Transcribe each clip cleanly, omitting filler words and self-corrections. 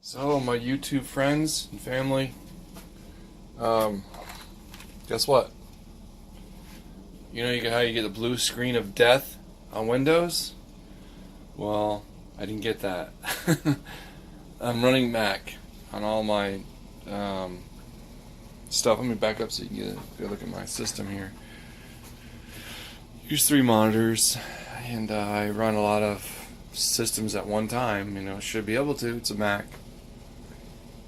So, my YouTube friends and family, guess what? You know how you get the blue screen of death on Windows? Well, I didn't get that. I'm running Mac on all my stuff. Let me back up so you can get a look at my system here. Use 3 monitors, and I run a lot of systems at one time. Should be able to. It's a Mac.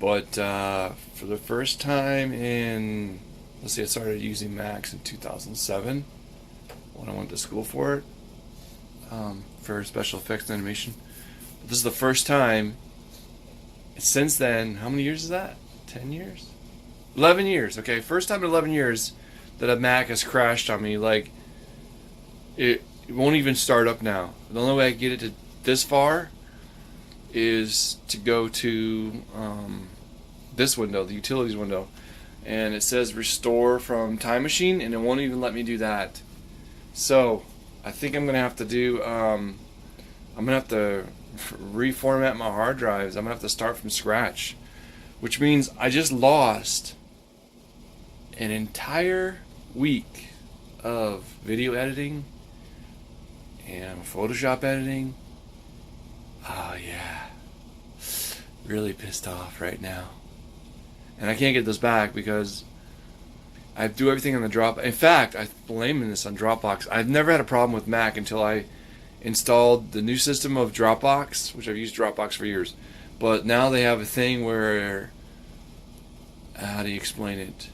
But for the first time I started using Macs in 2007 when I went to school for it, for special effects and animation. But this is the first time since then. How many years is that? 10 years? 11 years. Okay, first time in 11 years that a Mac has crashed on me. Like, it won't even start up now. The only way I get it to this far is to go to this window, the utilities window, and it says restore from Time Machine, and it won't even let me do that. So I think I'm gonna have to do I'm gonna have to reformat my hard drives. I'm gonna have to start from scratch, which means I just lost an entire week of video editing and Photoshop editing. Oh yeah, really pissed off right now, and I can't get this back because I do everything on the Dropbox. In fact, I'm blaming this on Dropbox. I've never had a problem with Mac until I installed the new system of Dropbox, which I've used Dropbox for years. But now they have a thing where, how do you explain it?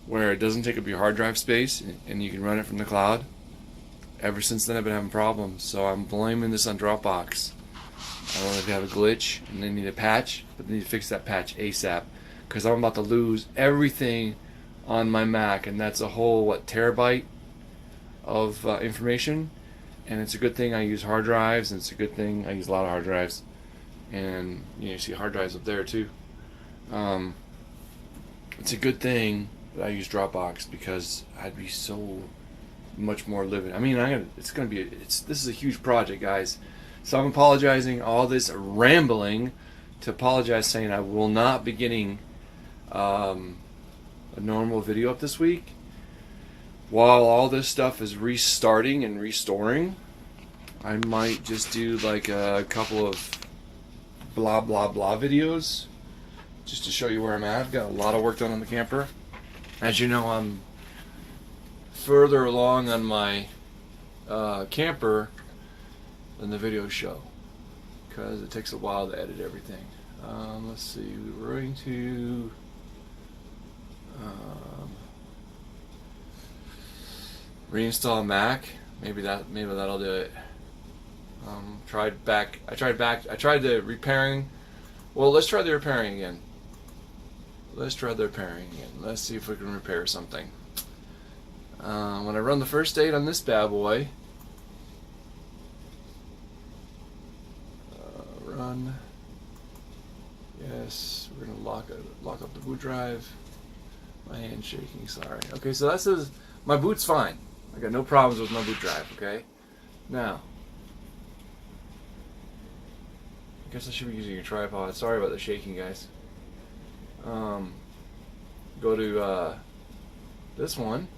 Where it doesn't take up your hard drive space and you can run it from the cloud. Ever since then, I've been having problems, so I'm blaming this on Dropbox. I don't know if you have a glitch and they need a patch, but they need to fix that patch ASAP, because I'm about to lose everything on my Mac, and that's a whole terabyte of information. And it's a good thing I use hard drives, and it's a good thing I use a lot of hard drives, and you see hard drives up there too. It's a good thing that I use Dropbox, because I'd be so much more living. I mean, this is a huge project, guys. So I'm apologizing, all this rambling, to apologize, saying I will not be getting a normal video up this week. While all this stuff is restarting and restoring, I might just do like a couple of blah blah blah videos just to show you where I'm at. I've got a lot of work done on the camper. As you know, I'm further along on my camper than the video show, because it takes a while to edit everything. Let's see, we're going to reinstall Mac. Maybe that'll do it. I tried the repairing. Well, let's try the repairing again. Let's see if we can repair something. When I run the first date on this bad boy, run. Yes, we're gonna lock up the boot drive. My hand's shaking. Sorry. Okay, so that says my boot's fine. I got no problems with my boot drive. Okay. Now, I guess I should be using a tripod. Sorry about the shaking, guys. Go to this one.